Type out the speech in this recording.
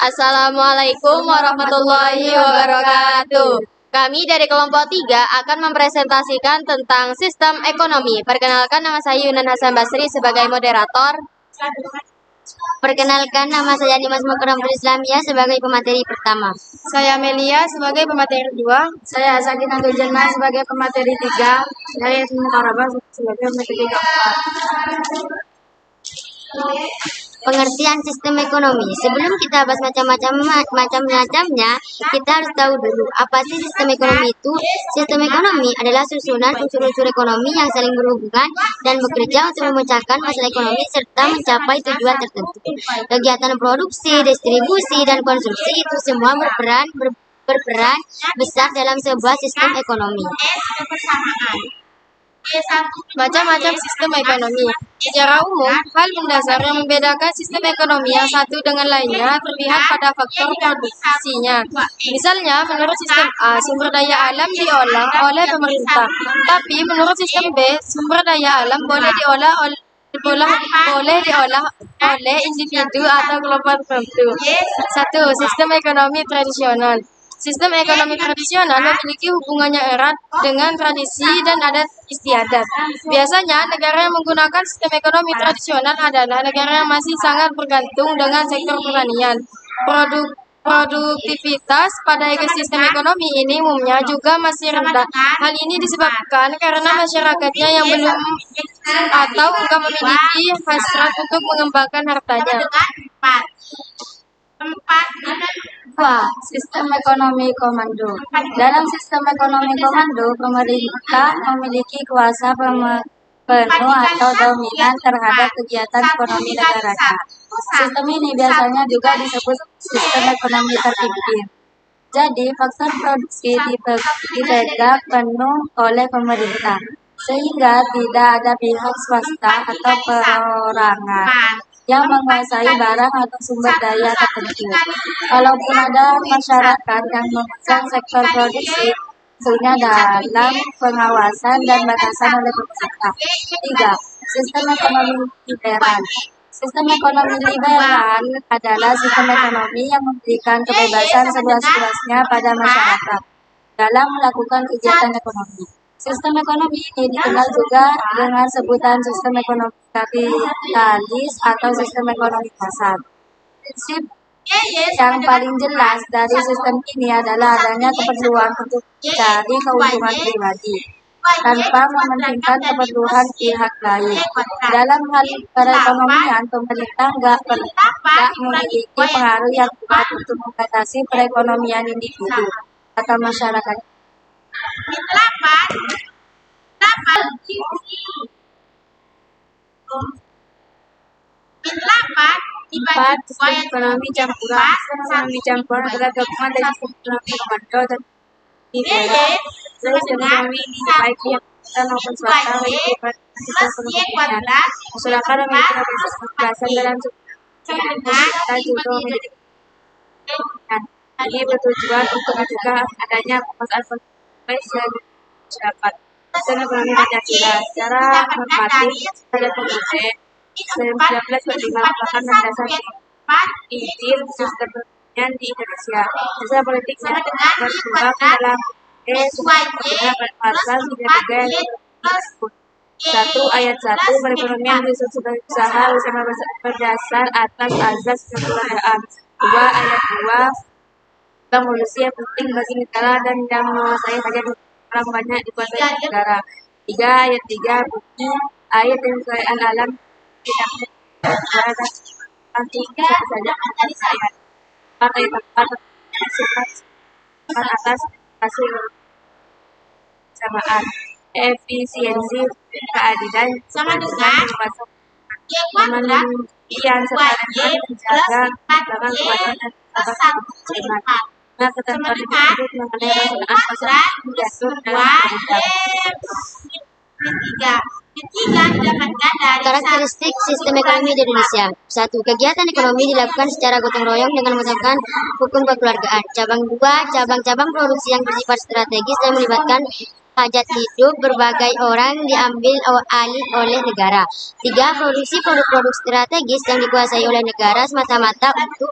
Assalamualaikum warahmatullahi wabarakatuh. Kami dari kelompok 3 akan mempresentasikan tentang sistem ekonomi. Perkenalkan, nama saya Yunan Hasan Basri sebagai moderator. Perkenalkan, nama saya Dimas Mukram Islamia sebagai pemateri pertama. Saya Melia sebagai pemateri 2. Saya Asakin Anggo Jenma sebagai pemateri 3. Saya Yasmin Karaba sebagai pemateri 4. Pengertian sistem ekonomi. Sebelum kita bahas macam-macamnya, kita harus tahu dulu apa sih sistem ekonomi itu. Sistem ekonomi adalah susunan unsur-unsur ekonomi yang saling berhubungan dan bekerja untuk memecahkan masalah ekonomi serta mencapai tujuan tertentu. Kegiatan produksi, distribusi, dan konsumsi itu semua berperan besar dalam sebuah sistem ekonomi. Macam-macam sistem ekonomi. Secara umum, hal mendasar yang membedakan sistem ekonomi yang satu dengan lainnya terlihat pada faktor produksinya. Misalnya, menurut sistem A, sumber daya alam diolah oleh pemerintah. Tapi menurut sistem B, sumber daya alam boleh diolah oleh individu atau kelompok tertentu. 1. Sistem ekonomi tradisional. Sistem ekonomi tradisional memiliki hubungannya erat dengan tradisi dan adat istiadat. Biasanya, negara yang menggunakan sistem ekonomi tradisional adalah negara yang masih sangat bergantung dengan sektor pertanian. Produktivitas pada ekosistem ekonomi ini umumnya juga masih rendah. Hal ini disebabkan karena masyarakatnya yang belum atau enggak memiliki hasrat untuk mengembangkan hartanya. Sistem ekonomi komando. Dalam sistem ekonomi komando, pemerintah memiliki kuasa penuh atau dominan terhadap kegiatan ekonomi negaranya. Sistem ini biasanya juga disebut sistem ekonomi terpimpin. Jadi, faktor produksi dipegang penuh oleh pemerintah, sehingga tidak ada pihak swasta atau perorangan yang menguasai barang atau sumber daya tertentu. Kalaupun ada masyarakat yang memegang sektor produksi, tentunya dalam pengawasan dan batasan oleh pemerintah. 3. Sistem ekonomi liberal. Sistem ekonomi liberal adalah sistem ekonomi yang memberikan kebebasan seluas-luasnya pada masyarakat dalam melakukan kegiatan ekonomi. Sistem ekonomi ini dikenal juga dengan sebutan sistem ekonomi kapitalis atau sistem ekonomi pasar. Prinsip yang paling jelas dari sistem ini adalah adanya keperluan untuk mencari keuntungan pribadi tanpa mementingkan keperluan pihak lain. Dalam hal perekonomian, pemerintah nggak memiliki pengaruh yang kuat untuk membatasi perekonomian individu atau masyarakat. 4. Sistem ekonomi campuran. Sistem ekonomi campuran adalah gabungan dari sistem ekonomi komando dan liberal. Sistem ekonomi ini baik yang pemerintah maupun swasta memiliki sistem ekonomi. Masyarakat memiliki kebebasan dalam pemerintah juga memiliki kebebasan. Ini bertujuan untuk mencegah adanya penguasaan yang masyarakat. Sistem ekonomi Pancasila secara normatif pada Presiden 1945 merupakan landasan inti sistem pertanian di Indonesia. Secara politiknya berkembang dalam pasal 33 tersebut. 1 ayat 1 perekonomian disebut sebagai usaha berdasar atas azas kekeluargaan. 2 ayat 2 bank produksi yang penting bagi negara dan yang menguasai hajat orang banyak dikuasai negara. 3 ayat 3 bunyi air dan kekayaan alam tidak berada nanti saja ayat 4 ayat 4 atas hasil kesamaan efisiensi keadilan sama dengan kemudian serta menjaga kekuatan dan kebersamaan. Ketentuan tersebut mengenai pelaksanaan pasar diatur dalam Karakteristik sistem ekonomi di Indonesia. 1. Kegiatan ekonomi dilakukan secara gotong royong dengan menggunakan hukum kekeluargaan. Cabang 2. Cabang-cabang produksi yang bersifat strategis dan melibatkan hajat hidup berbagai orang diambil alih oleh negara. 3. Produksi produk-produk strategis yang dikuasai oleh negara semata-mata untuk